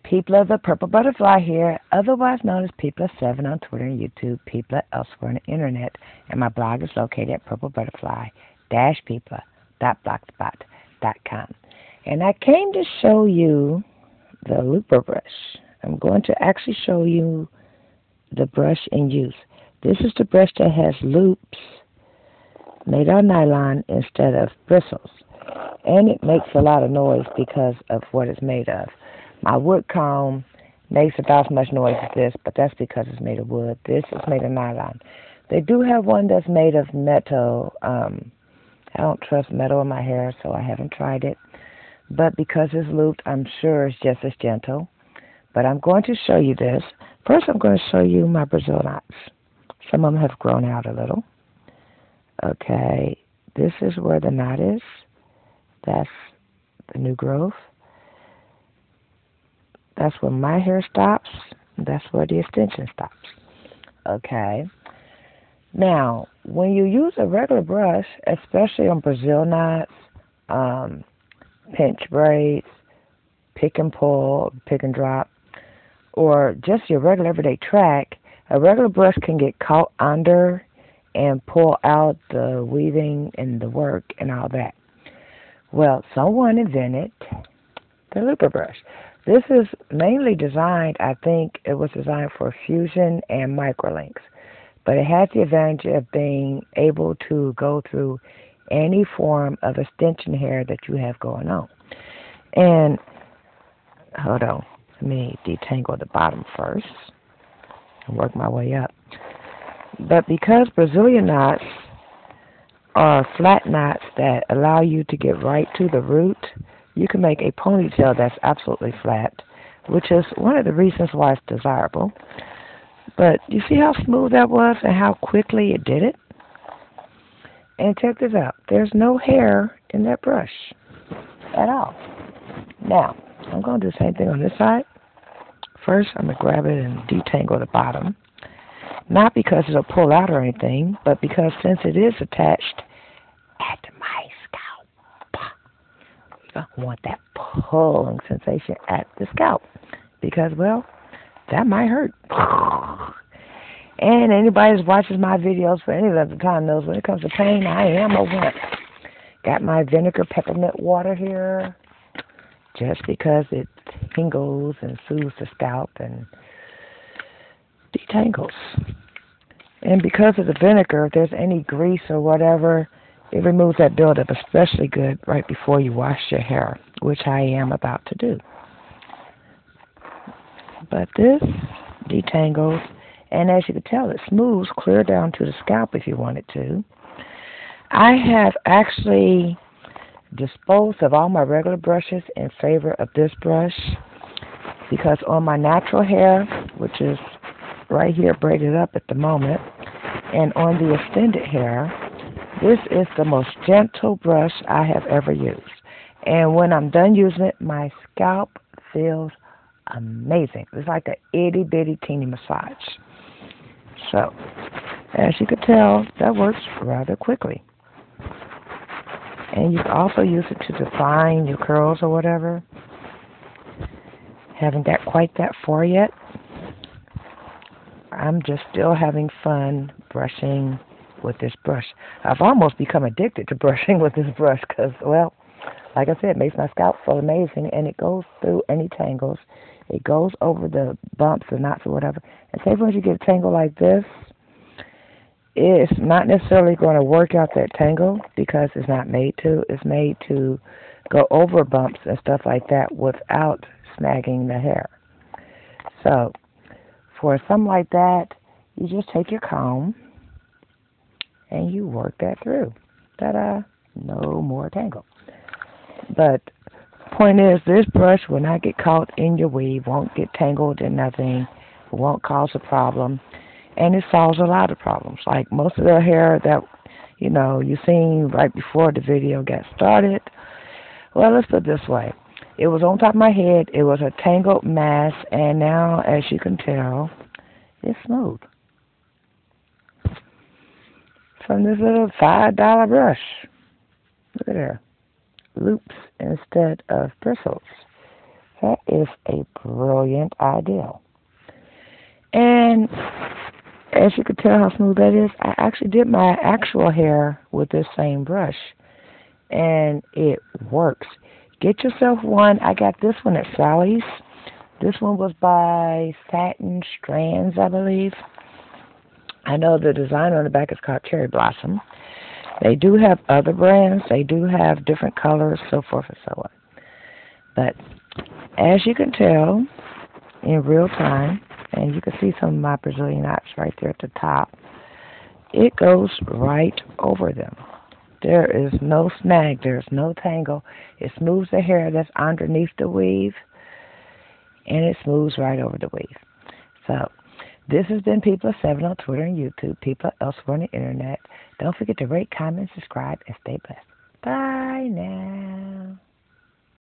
People of the Purple Butterfly here, otherwise known as People7 on Twitter and YouTube, People elsewhere on the internet, and my blog is located at purplebutterfly-people.blogspot.com. And I came to show you the looper brush. I'm going to actually show you the brush in use. This is the brush that has loops made of nylon instead of bristles. And it makes a lot of noise because of what it's made of. My wood comb makes about as much noise as this, but that's because it's made of wood. This is made of nylon. They do have one that's made of metal. I don't trust metal in my hair, so I haven't tried it. But because it's looped, I'm sure it's just as gentle. But I'm going to show you this. First, I'm going to show you my Brazil knots. Some of them have grown out a little. Okay, this is where the knot is. That's the new growth. That's where my hair stops. That's where the extension stops. Okay. Now, when you use a regular brush, especially on Brazil knots, pinch braids, pick and pull, pick and drop, or just your regular everyday track, a regular brush can get caught under and pull out the weaving and the work and all that. Well, someone invented the looper brush. This is mainly designed, I think it was designed for fusion and microlinks. But it has the advantage of being able to go through any form of extension hair that you have going on. And, hold on, let me detangle the bottom first and work my way up. But because Brazilian knots are flat knots that allow you to get right to the root, you can make a ponytail that's absolutely flat, which is one of the reasons why it's desirable. But you see how smooth that was and how quickly it did it? And check this out. There's no hair in that brush at all. Now, I'm going to do the same thing on this side. First, I'm going to grab it and detangle the bottom. Not because it'll pull out or anything, but because since it is attached at my scalp, I want that pulling sensation at the scalp. Because, well, that might hurt. And anybody that watches my videos for any length of time knows when it comes to pain, I am a wimp. Got my vinegar peppermint water here just because it tingles and soothes the scalp and detangles. And because of the vinegar, if there's any grease or whatever, it removes that buildup especially good right before you wash your hair, which I am about to do. But this detangles, and as you can tell, it smooths clear down to the scalp if you want it to. I have actually disposed of all my regular brushes in favor of this brush because on my natural hair, which is right here braided up at the moment, and on the extended hair, this is the most gentle brush I have ever used. And when I'm done using it, my scalp feels amazing. It's like an itty-bitty teeny massage. So, as you can tell, that works rather quickly. And you can also use it to define your curls or whatever. Haven't got quite that far yet. I'm just still having fun brushing with this brush. I've almost become addicted to brushing with this brush because, well, like I said, it makes my scalp feel amazing, and it goes through any tangles. It goes over the bumps or knots or whatever. And say once you get a tangle like this, it's not necessarily going to work out that tangle because it's not made to. It's made to go over bumps and stuff like that without snagging the hair. So, for something like that, you just take your comb and you work that through. Ta-da! No more tangle. But point is, this brush will not get caught in your weave, won't get tangled in nothing, won't cause a problem, and it solves a lot of problems. Like most of the hair that, you seen right before the video got started, well, let's put it this way. It was on top of my head, it was a tangled mass, and now, as you can tell, it's smooth. From this little $5 brush. Look at there. Loops instead of bristles. That is a brilliant idea. And as you can tell how smooth that is, I actually did my actual hair with this same brush. And it works. Get yourself one. I got this one at Sally's. This one was by Satin Strands, I believe. I know the design on the back is called Cherry Blossom. They do have other brands. They do have different colors, so forth and so on. But as you can tell in real time, and you can see some of my Brazilian knots right there at the top, it goes right over them. There is no snag. There's no tangle. It smooths the hair that's underneath the weave, and it smooths right over the weave. So this has been People of 7 on Twitter and YouTube, People elsewhere on the internet. Don't forget to rate, comment, subscribe, and stay blessed. Bye now.